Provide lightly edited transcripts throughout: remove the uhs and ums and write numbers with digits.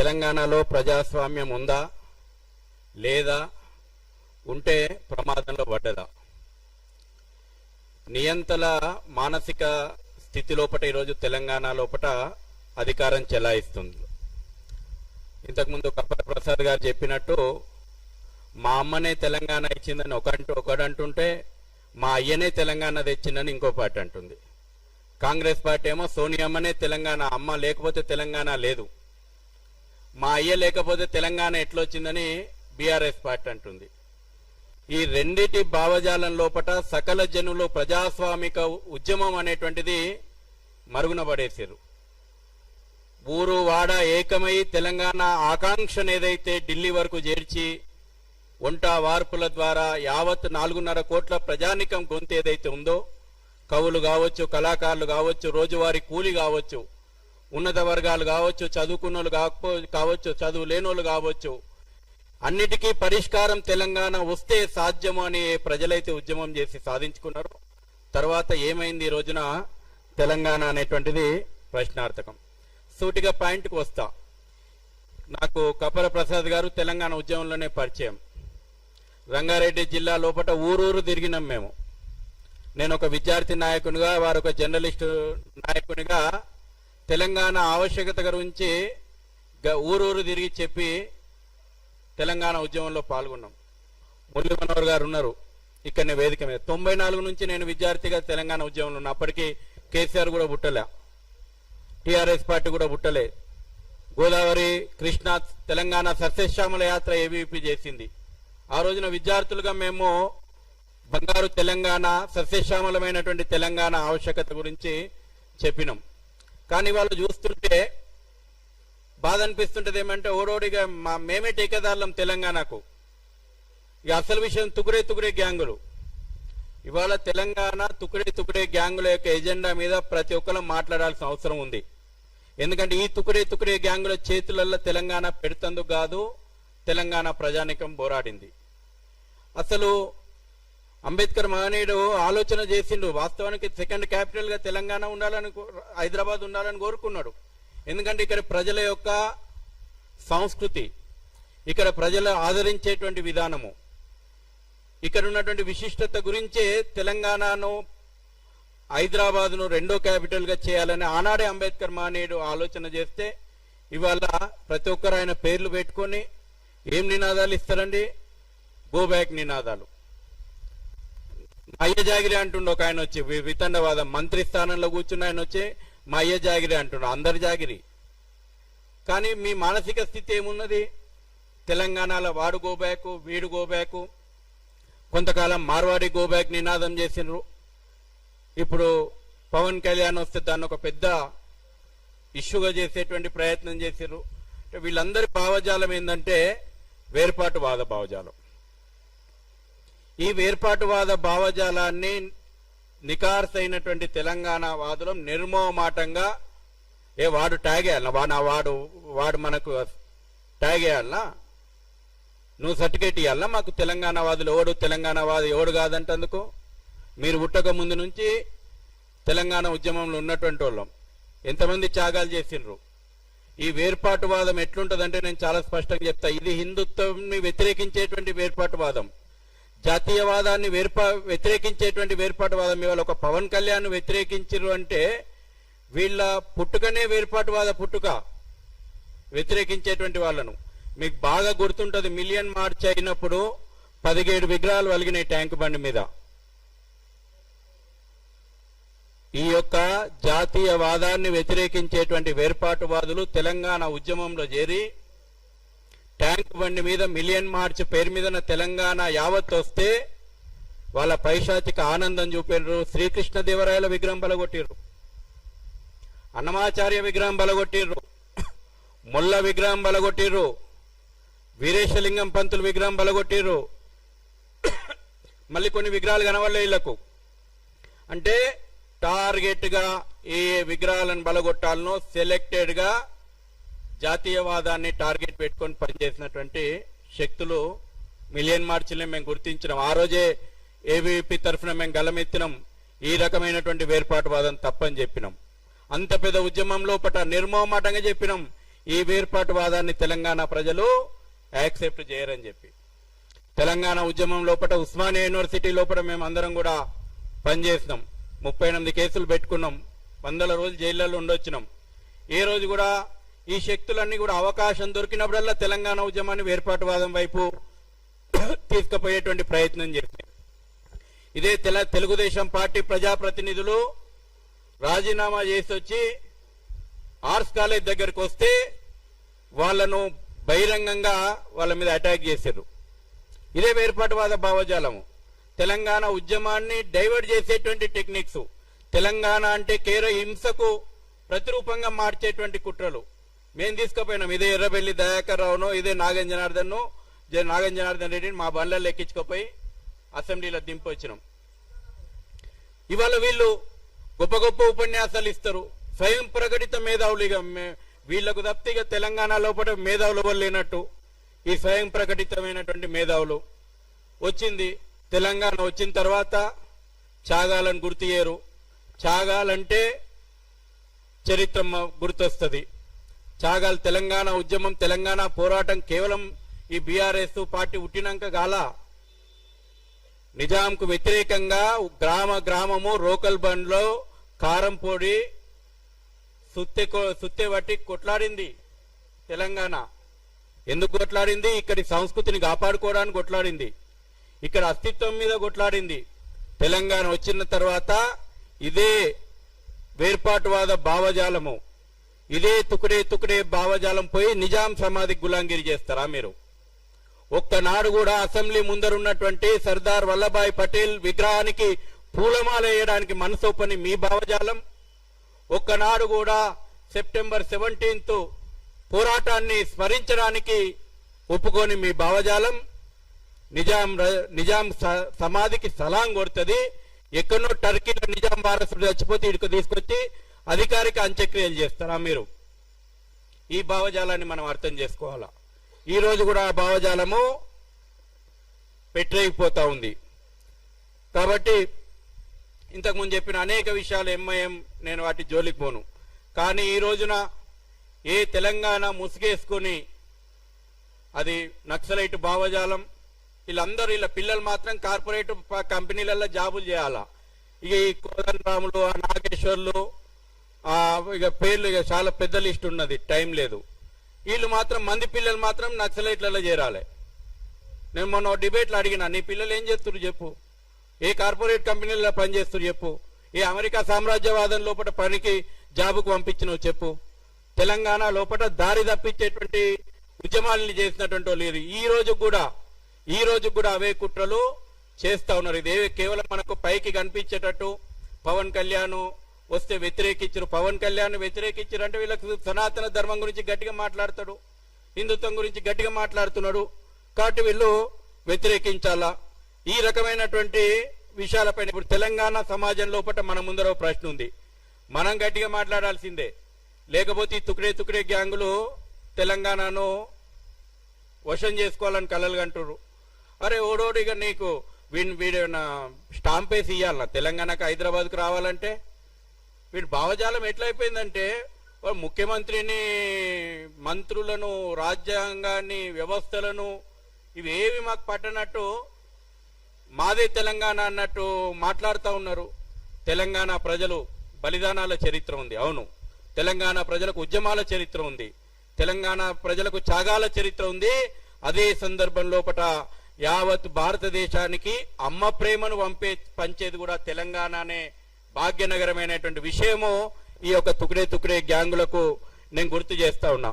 తెలంగాణలో ప్రజాస్వామ్యం ఉందా లేదా, ఉంటే ప్రమాదంలో పడ్డదా? నియంతల మానసిక స్థితి లోపట ఈరోజు తెలంగాణ లోపట అధికారం చెలాయిస్తుంది. ఇంతకుముందు కప్పల ప్రసాద్ గారు చెప్పినట్టు మా అమ్మనే తెలంగాణ ఇచ్చిందని ఒకడంటుంటే మా అయ్యనే తెలంగాణ తెచ్చిందని ఇంకో పార్టీ అంటుంది. కాంగ్రెస్ పార్టీ ఏమో సోనియమ్మనే తెలంగాణ, అమ్మ లేకపోతే తెలంగాణ లేదు, మా అయ్య లేకపోతే తెలంగాణ ఎట్లొచ్చిందని బీఆర్ఎస్ పార్టీ అంటుంది. ఈ రెండిటి భావజాలం లోపట సకల జనులు ప్రజాస్వామిక ఉద్యమం అనేటువంటిది మరుగున పడేశారు. ఊరు వాడ ఏకమై తెలంగాణ ఆకాంక్షను ఏదైతే ఢిల్లీ వరకు చేర్చి వంట వార్పుల ద్వారా యావత్ 4.5 కోట్ల ప్రజానికం గొంతు ఏదైతే ఉందో, కవులు కావచ్చు, కళాకారులు కావచ్చు, రోజువారీ కూలి కావచ్చు, ఉన్నత వర్గాలు కావచ్చు, చదువుకున్నోళ్ళు కావచ్చు, చదువు లేనోళ్ళు కావచ్చు, అన్నిటికీ పరిష్కారం తెలంగాణ వస్తే సాధ్యము అని ప్రజలైతే ఉద్యమం చేసి సాధించుకున్నారు. తర్వాత ఏమైంది? ఈ రోజున తెలంగాణ అనేటువంటిది ప్రశ్నార్థకం. సూటిగా పాయింట్కి వస్తా. నాకు కప్పల ప్రసాద్ గారు తెలంగాణ ఉద్యమంలోనే పరిచయం. రంగారెడ్డి జిల్లా లోపల ఊరూరు తిరిగినాం మేము. నేను ఒక విద్యార్థి నాయకునిగా, వారు ఒక జర్నలిస్టు నాయకునిగా తెలంగాణ ఆవశ్యకత గురించి ఊరూరు తిరిగి చెప్పి తెలంగాణ ఉద్యమంలో పాల్గొన్నాం. మురళీ మనోహర్ గారు ఉన్నారు ఇక్కడనే వేదిక మీద. 94 నుంచి నేను విద్యార్థిగా తెలంగాణ ఉద్యమంలో ఉన్నా. అప్పటికి కేసీఆర్ కూడా పుట్టలే, టీఆర్ఎస్ పార్టీ కూడా పుట్టలే. గోదావరి, కృష్ణా, తెలంగాణ సస్యశ్యామల యాత్ర ఏబీవీపీ చేసింది. ఆ రోజున విద్యార్థులుగా మేము బంగారు తెలంగాణ, సస్యశ్యామలమైనటువంటి తెలంగాణ ఆవశ్యకత గురించి చెప్పినాం. కానీ వాళ్ళు చూస్తుంటే బాధ అనిపిస్తుంటది. ఏమంటే ఓరోడిగా మేమే టీకేదారులం తెలంగాణకు. ఇక అసలు విషయం తుకుడే గ్యాంగులు. ఇవాళ తెలంగాణ తుకుడే గ్యాంగుల యొక్క ఎజెండా మీద ప్రతి ఒక్కరు మాట్లాడాల్సిన అవసరం ఉంది. ఎందుకంటే ఈ తుకుడే గ్యాంగుల చేతులలో తెలంగాణ పెడుతందుకు కాదు, తెలంగాణ ప్రజానికం పోరాడింది. అసలు అంబేద్కర్ మహనీయుడు ఆలోచన చేసిండు. వాస్తవానికి సెకండ్ క్యాపిటల్ గా తెలంగాణ ఉండాలని, హైదరాబాద్ ఉండాలని కోరుకున్నాడు. ఎందుకంటే ఇక్కడ ప్రజల యొక్క సంస్కృతి, ఇక్కడ ప్రజలు ఆదరించేటువంటి విధానము, ఇక్కడ ఉన్నటువంటి విశిష్టత గురించే తెలంగాణను, హైదరాబాద్ను 2వ క్యాపిటల్ గా చేయాలని ఆనాడే అంబేద్కర్ మహనీయుడు ఆలోచన చేస్తే, ఇవాళ ప్రతి ఒక్కరు ఆయన పేర్లు పెట్టుకొని ఏం నినాదాలు ఇస్తారండి? గో బ్యాక్ నినాదాలు. మా అయ్య జాగిరి అంటుండే ఒక ఆయన వచ్చి, వితండవాదం మంత్రి స్థానంలో కూర్చున్న ఆయన వచ్చి మా అయ్య జాగిరి అంటుండ. అందరి జాగిరి. కానీ మీ మానసిక స్థితి ఏమున్నది? తెలంగాణలో వాడు గోబ్యాకు, వీడు గోబ్యాకు. కొంతకాలం మార్వాడి గోబ్యాక్ నినాదం చేసిండ్రు. ఇప్పుడు పవన్ కళ్యాణ్ వస్తే దాన్ని ఒక పెద్ద ఇష్యూగా చేసేటువంటి ప్రయత్నం చేసిర్రు. వీళ్ళందరి భావజాలం ఏంటంటే వేర్పాటువాద భావజాలం. ఈ వేర్పాటువాద భావజాలాన్ని నికార్సైనటువంటి తెలంగాణ వాదులం నిర్మోహమాటంగా వాడు ట్యాగ్ వేయాలన్నా, వాడు మనకు ట్యాగ్ వేయాలన్నా, నువ్వు సర్టిఫికేట్ ఇవ్వాలన్నా మాకు తెలంగాణ వాదులు ఎవడు తెలంగాణ వాదు ఎవడు కాదంటందుకు. మీరు పుట్టక ముందు నుంచి తెలంగాణ ఉద్యమంలో ఉన్నటువంటి వాళ్ళం ఎంతమంది త్యాగాలు చేసిండ్రు. ఈ వేర్పాటువాదం ఎట్లుంటదంటే నేను చాలా స్పష్టంగా చెప్తా. ఇది హిందుత్వాన్ని వ్యతిరేకించేటువంటి వేర్పాటువాదం, జాతీయవాదాన్ని వ్యతిరేకించేటువంటి వేర్పాటువాదం. ఇవాళ ఒక పవన్ కళ్యాణ్ వ్యతిరేకించరు అంటే వీళ్ళ పుట్టుకనే వేర్పాటువాద పుట్టుక, వ్యతిరేకించేటువంటి వాళ్ళను. మీకు బాగా గుర్తుంటది, మిలియన్ మార్చ్ అయినప్పుడు 17 విగ్రహాలు వలిగినాయి ట్యాంక్ బండి మీద. ఈ యొక్క జాతీయవాదాన్ని వ్యతిరేకించేటువంటి వేర్పాటువాదులు తెలంగాణ ఉద్యమంలో చేరి ట్యాంక్ బండి మీద మిలియన్ మార్చ్ పేరు మీద తెలంగాణ యావత్ వస్తే వాళ్ళ పైశాచిక ఆనందం చూపారు. శ్రీకృష్ణదేవరాయల విగ్రహం బలగొట్టిర్రు, అన్నమాచార్య విగ్రహం బలగొట్టిర్రు, మొల్ల విగ్రహం బలగొట్టిర్రు, వీరేశలింగం పంతులు విగ్రహం బలగొట్టిర్రు. మళ్ళీ కొన్ని విగ్రహాలు కనవల్ల వీళ్లకు. అంటే టార్గెట్ గా ఏ విగ్రహాలను బలగొట్టాలనో సెలెక్టెడ్ గా జాతీయవాదాన్ని టార్గెట్ పెట్టుకొని పనిచేసినటువంటి శక్తులు మిలియన్ మార్చిని మేము గుర్తించినాం. ఆ రోజే ఏబీవీపీ తరఫున మేము గలమెత్తినాం. ఈ రకమైనటువంటి వేర్పాటువాదం తప్పని చెప్పినాం. అంత పెద్ద ఉద్యమంలో నిర్మోహమాటంగా చెప్పినాం. ఈ వేర్పాటువాదాన్ని తెలంగాణ ప్రజలు యాక్సెప్ట్ చేయరని చెప్పి తెలంగాణ ఉద్యమం లోపల ఉస్మానియా యూనివర్సిటీ లోపల మేము అందరం కూడా పనిచేసినాం. 38 కేసులు పెట్టుకున్నాం. 100 రోజులు జైళ్ళలో ఉండొచ్చినాం. ఏ రోజు కూడా ఈ శక్తులన్నీ కూడా అవకాశం దొరికినప్పుడల్లా తెలంగాణ ఉద్యమాన్ని వేర్పాటువాదం వైపు తీసుకుపోయేటువంటి ప్రయత్నం చేసినాం. ఇదే తెలుగుదేశం పార్టీ ప్రజాప్రతినిధులు రాజీనామా చేసి వచ్చి ఆర్ట్స్ కాలేజ్ దగ్గరకు వస్తే వాళ్ళను బహిరంగంగా వాళ్ళ మీద అటాక్ చేశారు. ఇదే వేర్పాటువాద భావజాలము. తెలంగాణ ఉద్యమాన్ని డైవర్ట్ చేసేటువంటి టెక్నిక్స్, తెలంగాణ అంటే కేవలం హింసకు ప్రతిరూపంగా మార్చేటువంటి కుట్రలు మేము తీసుకుపోయినాం. ఇదే ఎర్రబెల్లి దయాకర్ రావునో ఇదే నాగన్ జనార్దన్ రెడ్డిని మా బండ్లలో ఎక్కించుకుపోయి అసెంబ్లీలో దింపొచ్చినాం. ఇవాళ వీళ్ళు గొప్ప గొప్ప ఉపన్యాసాలు ఇస్తారు. స్వయం ప్రకటిత మేధావులుగా వీళ్లకు తప్పిగా తెలంగాణ లోపల మేధావులు ఎవరు లేనట్టు ఈ స్వయం ప్రకటితమైనటువంటి మేధావులు వచ్చింది. తెలంగాణ వచ్చిన తర్వాత త్యాగాలను గుర్తు చేయరు. త్యాగాలంటే చరిత్ర గుర్తొస్తుంది. త్యాగాలు తెలంగాణ ఉద్యమం తెలంగాణ పోరాటం కేవలం ఈ బీఆర్ఎస్ పార్టీ పుట్టినాక గాల నిజాంకు వ్యతిరేకంగా గ్రామము రోకల్ బండ్లో కారం పొడి సుత్తె పట్టి కొట్లాడింది తెలంగాణ. ఎందుకు కొట్లాడింది? ఇక్కడి సంస్కృతిని కాపాడుకోవడానికి కొట్లాడింది. ఇక్కడ అస్తిత్వం మీద కొట్లాడింది. తెలంగాణ వచ్చిన తర్వాత ఇదే వేర్పాటువాద భావజాలము, ఇదే తుకుడే భావజాలం పోయి నిజాం సమాధికి గులాంగిరి చేస్తారా మీరు? ఒక్కనాడు కూడా అసెంబ్లీ ముందరున్నటువంటి సర్దార్ వల్లభాయ్ పటేల్ విగ్రహానికి పూలమాల వేయడానికి మనసొప్పని మీ భావజాలం. ఒక్కనాడు కూడా సెప్టెంబర్ 17 పోరాటాన్ని స్మరించడానికి ఒప్పుకొని మీ భావజాలం. నిజాం సమాధికి సలాం కొడుతుంది. ఎక్కడో టర్కీలో నిజాం వారసుడు చచ్చిపోతే ఇక్కడికి తీసుకొచ్చి అధికారిక అంత్యక్రియలు చేస్తారా మీరు? ఈ భావజాలాన్ని మనం అర్థం చేసుకోవాలా. ఈ రోజు కూడా ఆ భావజాలము పెట్టలేకపోతా ఉంది. కాబట్టి ఇంతకుముందు చెప్పిన అనేక విషయాలు ఎంఐఎం నేను వాటి జోలికి పోను. కానీ ఈ రోజున ఏ తెలంగాణ ముసుగేసుకుని అది నక్సలైట్ భావజాలం, వీళ్ళ పిల్లలు మాత్రం కార్పొరేట్ కంపెనీలలో జాబులు చేయాలా. ఇక ఈ కోదండరాములు, ఆ నాగేశ్వర్లు, ఇక పేర్లు ఇక చాలా పెద్ద లిస్ట్ ఉన్నది, టైం లేదు. వీళ్ళు మాత్రం మంది పిల్లలు మాత్రం నక్సలైట్లలో చేరాలి. నేను మొన్న డిబేట్లో అడిగినా, నీ పిల్లలు ఏం చేస్తున్నారు చెప్పు, ఏ కార్పొరేట్ కంపెనీలలో పనిచేస్తున్నారు చెప్పు, ఏ అమెరికా సామ్రాజ్యవాదం లోపల పనికి జాబుకు పంపించినవు చెప్పు. తెలంగాణ లోపల దారి తప్పించేటువంటి ఉద్యమాలని చేసినటువంటి వాళ్ళు ఈ రోజు కూడా అవే కుట్రలు చేస్తా ఉన్నారు. ఇదే కేవలం మనకు పైకి కనిపించేటట్టు పవన్ కళ్యాణ్ వస్తే వ్యతిరేకించరు. పవన్ కళ్యాణ్ వ్యతిరేకించరు అంటే వీళ్ళకి సనాతన ధర్మం గురించి గట్టిగా మాట్లాడతాడు, హిందుత్వం గురించి గట్టిగా మాట్లాడుతున్నాడు కాబట్టి వీళ్ళు వ్యతిరేకించాలా. ఈ రకమైనటువంటి విషయాలపైన ఇప్పుడు తెలంగాణ సమాజం లోపల మన ముందర ప్రశ్న ఉంది. మనం గట్టిగా మాట్లాడాల్సిందే, లేకపోతే ఈ తుకడే గ్యాంగులు తెలంగాణను వశం చేసుకోవాలని కలలు కంటున్నారు. అరే ఓడోడిగా నీకు వీడేమన్నా స్టాంప్ వేసి ఇవ్వాలన్నా తెలంగాణకు హైదరాబాద్కు రావాలంటే? వీడి భావజాలం ఎట్లయిపోయిందంటే ముఖ్యమంత్రిని, మంత్రులను, రాజ్యాంగాన్ని, వ్యవస్థలను ఇవేవి మాకు పట్టనట్టు మాదే తెలంగాణ అన్నట్టు మాట్లాడుతూ ఉన్నారు. తెలంగాణ ప్రజలు బలిదానాల చరిత్ర ఉంది, అవును. తెలంగాణ ప్రజలకు ఉద్యమాల చరిత్ర ఉంది, తెలంగాణ ప్రజలకు త్యాగాల చరిత్ర ఉంది. అదే సందర్భం లోపల యావత్ భారతదేశానికి అమ్మ ప్రేమను పంచేది కూడా తెలంగాణనే భాగ్యనగరమైనటువంటి విషయము ఈ యొక్క తుకడే గ్యాంగులకు నేను గుర్తు చేస్తా ఉన్నా.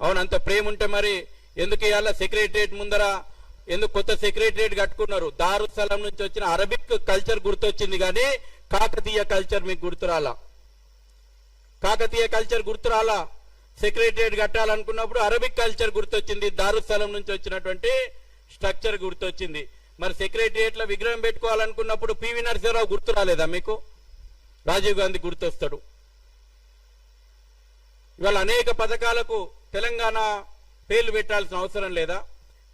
అవును, అంత ప్రేమ ఉంటే మరి ఎందుకు ఇవాళ సెక్రటరియట్ ముందర ఎందుకు కొత్త సెక్రటరియట్ కట్టుకున్నారు? దారుస్థలం నుంచి వచ్చిన అరబిక్ కల్చర్ గుర్తొచ్చింది కానీ కాకతీయ కల్చర్ మీకు గుర్తురాలా. కాకతీయ కల్చర్ గుర్తురాలా. సెక్రటరియట్ కట్టాలనుకున్నప్పుడు అరబిక్ కల్చర్ గుర్తొచ్చింది, దారుస్థలం నుంచి వచ్చినటువంటి స్ట్రక్చర్ గుర్తొచ్చింది. మరి సెక్రటరియట్ లో విగ్రహం పెట్టుకోవాలనుకున్నప్పుడు పివి నరసింహరావు గుర్తు రాలేదా మీకు? రాజీవ్ గాంధీ గుర్తొస్తాడు. ఇవాళ అనేక పథకాలకు తెలంగాణ పేర్లు పెట్టాల్సిన అవసరం లేదా?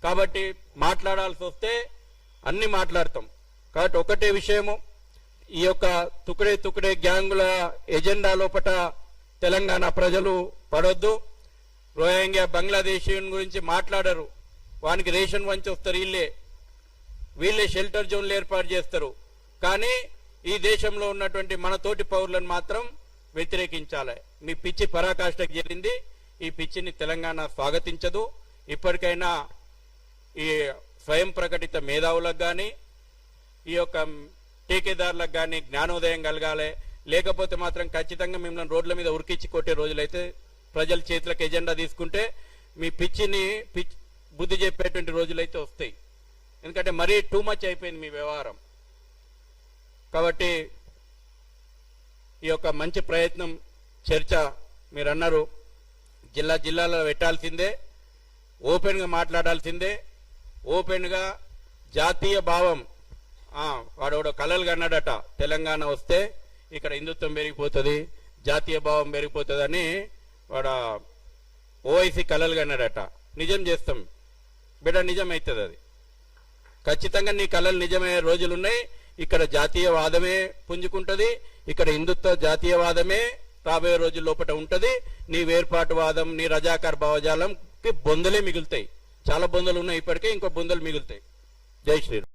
కాబట్టి మాట్లాడాల్సి వస్తే అన్ని మాట్లాడతాం. కాబట్టి ఒకటే విషయము, ఈ యొక్క తుకడే గ్యాంగుల ఎజెండా లోపట తెలంగాణ ప్రజలు పడొద్దు. రోహింగ్యా బంగ్లాదేశీయుని గురించి మాట్లాడరు. వానికి రేషన్ వంచి వస్తారు, వీళ్ళే షెల్టర్ జోన్లు ఏర్పాటు చేస్తారు. కానీ ఈ దేశంలో ఉన్నటువంటి మన తోటి పౌరులను మాత్రం వ్యతిరేకించాలి. మీ పిచ్చి పరాకాష్ఠకు చేరింది. ఈ పిచ్చిని తెలంగాణ స్వాగతించదు. ఇప్పటికైనా ఈ స్వయం ప్రకటిత మేధావులకు కానీ ఈ యొక్క ఠేకేదారులకు కానీ జ్ఞానోదయం కలగాలి. లేకపోతే మాత్రం ఖచ్చితంగా మిమ్మల్ని రోడ్ల మీద ఉరికిచ్చి కొట్టే రోజులైతే ప్రజల చేతులకు ఎజెండా తీసుకుంటే మీ పిచ్చిని బుద్ధి చెప్పేటువంటి రోజులైతే వస్తాయి. ఎందుకంటే మరీ టూ మచ్ అయిపోయింది మీ వ్యవహారం. కాబట్టి ఈ యొక్క మంచి ప్రయత్నం చర్చ మీరు అన్నారు జిల్లాలో పెట్టాల్సిందే, ఓపెన్గా మాట్లాడాల్సిందే. ఓపెన్గా జాతీయ భావం వాడోడో కలలు కన్నాడట, తెలంగాణ వస్తే ఇక్కడ హిందుత్వం పెరిగిపోతుంది, జాతీయ భావం పెరిగిపోతుంది అని వాడు ఓవైసీ కలలు కన్నాడట. నిజం చేస్తాం బిడ్డ, నిజం అవుతుంది అది. ఖచ్చితంగా నీ కళలు నిజమయ్యే రోజులున్నాయి. ఇక్కడ జాతీయవాదమే పుంజుకుంటుంది, ఇక్కడ హిందుత్వ జాతీయవాదమే రాబోయే రోజుల లోపల ఉంటుంది. నీ వేర్పాటువాదం, నీ రజాకార్ భావజాలంకి బొందలే మిగులుతాయి. చాలా బొందలు ఉన్నాయి ఇప్పటికే, ఇంకో బొందలు మిగులుతాయి. జై శ్రీరామ్.